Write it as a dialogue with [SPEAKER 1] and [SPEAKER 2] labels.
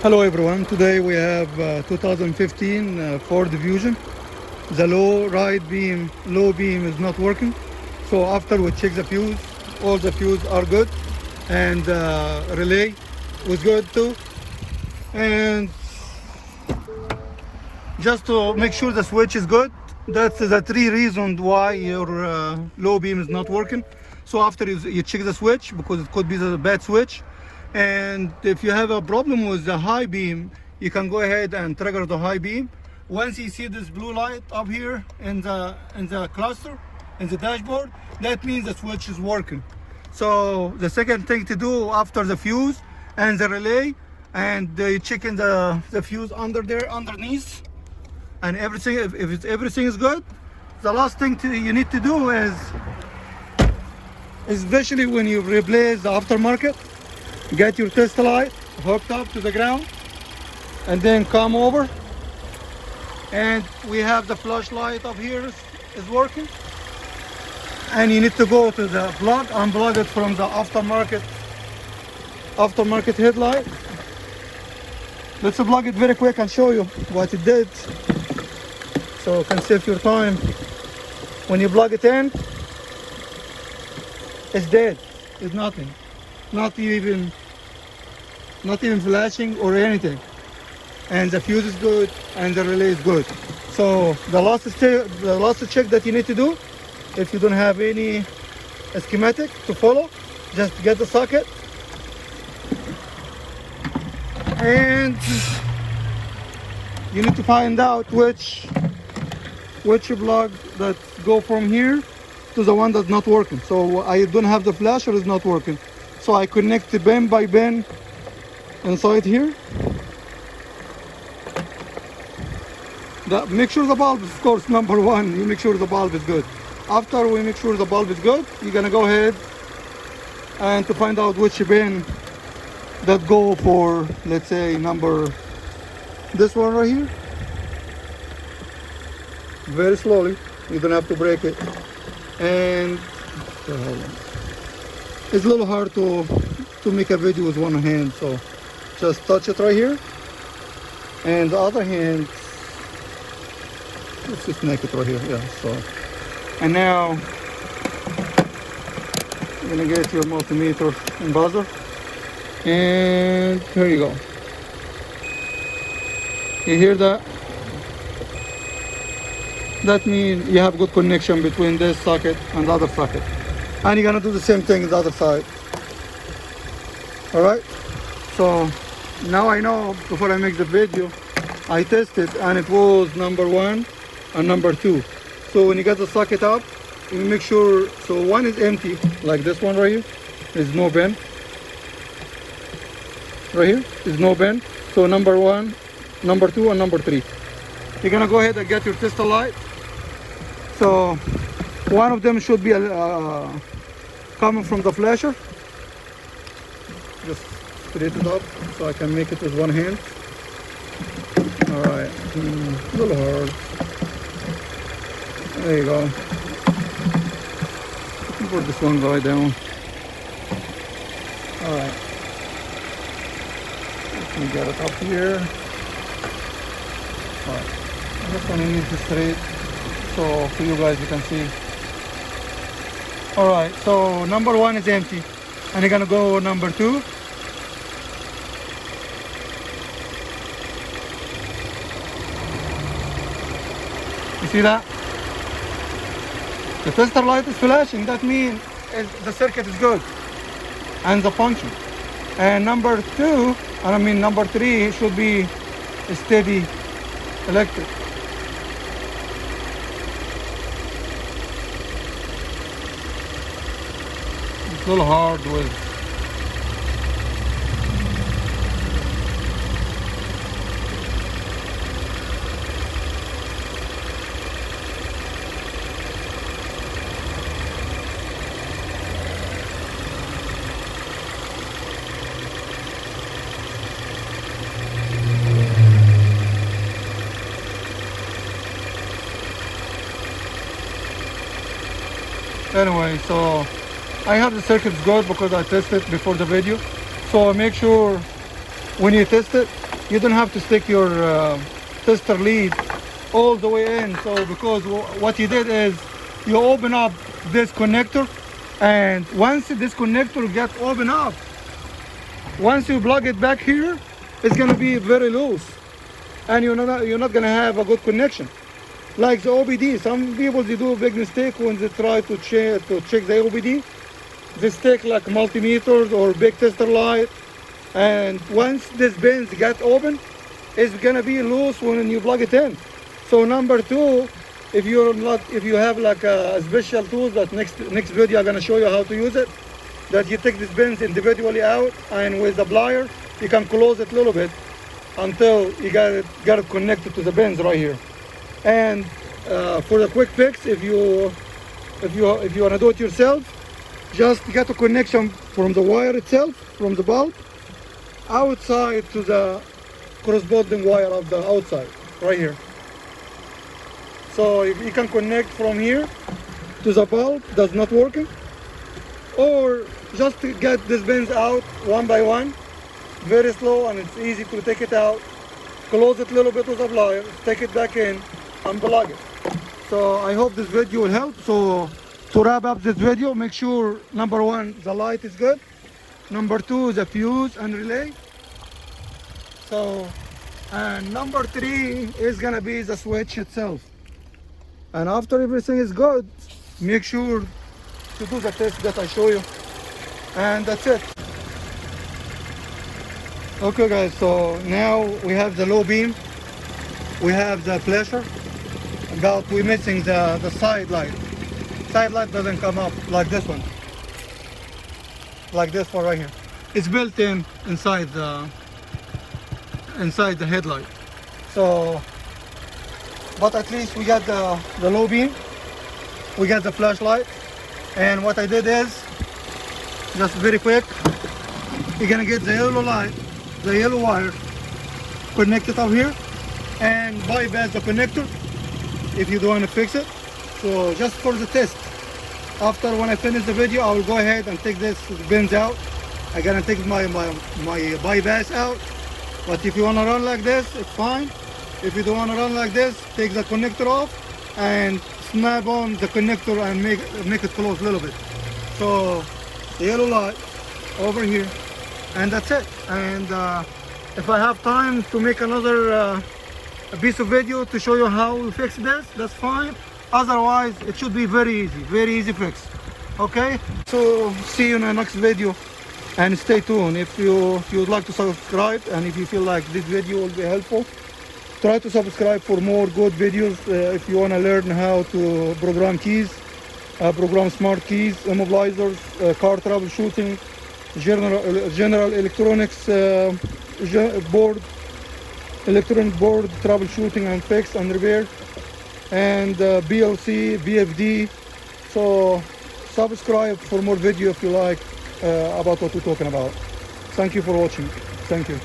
[SPEAKER 1] Hello everyone, today we have 2015 Ford Fusion. The low beam is not working. So after we check the fuse, all the fuse are good, and relay was good too. And just to make sure the switch is good, that's the three reasons why your low beam is not working. So after you check the switch, because it could be the bad switch. And if you have a problem with the high beam, you can go ahead and trigger the high beam. Once you see this blue light up here in the cluster, in the dashboard, that means the switch is working. So the second thing to do after the fuse and the relay, and you check in the fuse underneath, and everything, if everything is good, the last thing you need to do is, especially when you replace the aftermarket, get your test light hooked up to the ground, and then come over, and we have the flashlight up here is working, and you need to go to the plug, unplug it from the aftermarket headlight. Let's plug it very quick and show you what it did, so it can save your time. When you plug it in, it's dead. It's nothing. Not even flashing or anything, and the fuse is good and the relay is good. So the last check that you need to do, if you don't have any schematic to follow, just get the socket and you need to find out which plug that go from here to the one that's not working. So I don't have the flasher, is not working. So I connect the bin by bin inside here. Make sure the bulb, of course, number one, you make sure the bulb is good. After we make sure the bulb is good, you're gonna go ahead and to find out which bin that go for, let's say, this one right here. Very slowly, you don't have to break it. And it's a little hard to make a video with one hand, so just touch it right here, and the other hand, let's just make it right here. Yeah, so, and now you're gonna get your multimeter and buzzer, and here you go. You hear that? That means you have good connection between this socket and the other socket. And you're gonna do the same thing on the other side. All right, so now I know, before I make the video, I tested and it was number one and number two. So when you get the socket up, you make sure, so one is empty, like this one right here, there's no bin. Right here is no bin. So number one, number two, and number three. You're gonna go ahead and get your tester light. So one of them should be coming from the flasher. Just straight it up so I can make it with one hand. All right, a little hard. There you go. Put this one guy down. All right. Let me get it up here. All right. I'm just gonna use this straight, so for you guys you can see. All right, so number one is empty, and you're gonna go number two. You see that? The tester light is flashing. That means the circuit is good and the function. And number three should be a steady electric. It's a little hard with anyway, so I have the circuits good because I tested before the video. So make sure when you test it, you don't have to stick your tester lead all the way in. So because what you did is you open up this connector, and once this connector gets opened up, once you plug it back here, it's going to be very loose, and you're not going to have a good connection. Like the OBD, some people, they do a big mistake when they try to check the OBD. They stick like multimeters or big tester light, and once this pins get open, it's gonna be loose when you plug it in. So number two, if you have like a special tool that next video I'm gonna show you how to use it, that you take these pins individually out, and with the plier you can close it a little bit until you got it connected to the pins right here. And for the quick fix, if you want to do it yourself, just get a connection from the wire itself, from the bulb, outside to the corresponding wire of the outside, right here. So you can connect from here to the bulb that's not working, or just to get these pins out one by one, very slow, and it's easy to take it out, close it a little bit with a plier, take it back in, unplug it. So I hope this video will help. So to wrap up this video, make sure number one, the light is good. Number two, the fuse and relay. So, and number three is gonna be the switch itself. And after everything is good, make sure to do the test that I show you. And that's it. Okay guys, so now we have the low beam, we have the flasher, but we're missing the side light. Side light doesn't come up like this one. Like this one right here. It's built in inside the headlight. So, but at least we got the low beam, we got the flashlight, and what I did is, just very quick, you're gonna get the yellow light, the yellow wire, connect it up here, and bypass the connector if you don't want to fix it. So just for the test, after when I finish the video, I will go ahead and take this pins out. I'm gonna take my bypass out. But if you want to run like this, it's fine. If you don't want to run like this, take the connector off and snap on the connector and make it close a little bit. So the yellow light over here, and that's it. And if I have time to make another a piece of video to show you how we fix this, that's fine. Otherwise, it should be very easy fix. Okay, so see you in the next video, and stay tuned. If you would like to subscribe, and if you feel like this video will be helpful, try to subscribe for more good videos. If you want to learn how to program keys, program smart keys, immobilizers, car troubleshooting, general electronics electronic board troubleshooting and fix and repair, and BLC, BFD. So subscribe for more video if you like about what we're talking about. Thank you for watching. Thank you.